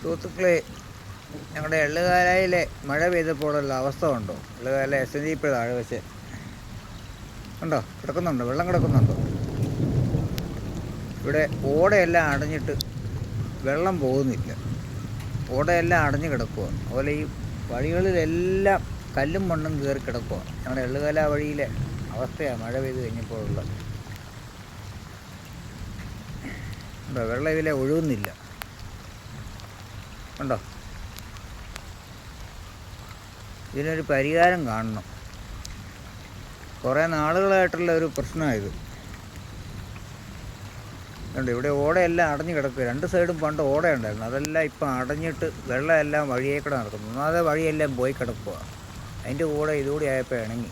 സുഹൃത്തുക്കളെ, ഞങ്ങളുടെ എള്ളുകാലയിലെ മഴ പെയ്തപ്പോഴുള്ള അവസ്ഥ ഉണ്ടോ? എള്ളുകാല SNDP താഴെ വെച്ച് ഉണ്ടോ? കിടക്കുന്നുണ്ടോ? വെള്ളം കിടക്കുന്നുണ്ടോ? ഇവിടെ ഓടയെല്ലാം അടഞ്ഞിട്ട് വെള്ളം പോകുന്നില്ല. ഓടയെല്ലാം അടഞ്ഞു കിടക്കുക. അതുപോലെ ഈ വഴികളിലെല്ലാം കല്ലും മണ്ണും കയറി കിടക്കുക. ഞങ്ങളുടെ എള്ളുകാല വഴിയിലെ അവസ്ഥയാണ് മഴ പെയ്ത് കഴിഞ്ഞപ്പോഴുള്ളത്. ഉണ്ടോ? വെള്ളം ഇതിലെ ഒഴുകുന്നില്ല. ഉണ്ടോ? ഇതിനൊരു പരിഹാരം കാണണം. കുറേ നാളുകളായിട്ടുള്ള ഒരു പ്രശ്നമായത്. ഉണ്ട്, ഇവിടെ ഓടയെല്ലാം അടഞ്ഞു കിടക്കുക. രണ്ട് സൈഡും പണ്ട് ഓടയുണ്ടായിരുന്നു, അതെല്ലാം ഇപ്പം അടഞ്ഞിട്ട് വെള്ളമെല്ലാം വഴിയേക്കൂടെ നടക്കുന്നു. ഒന്നാമതെ വഴിയെല്ലാം പോയി കിടക്കുക. അതിൻ്റെ കൂടെ ഇതുകൂടി ആയപ്പോൾ ഇണങ്ങി.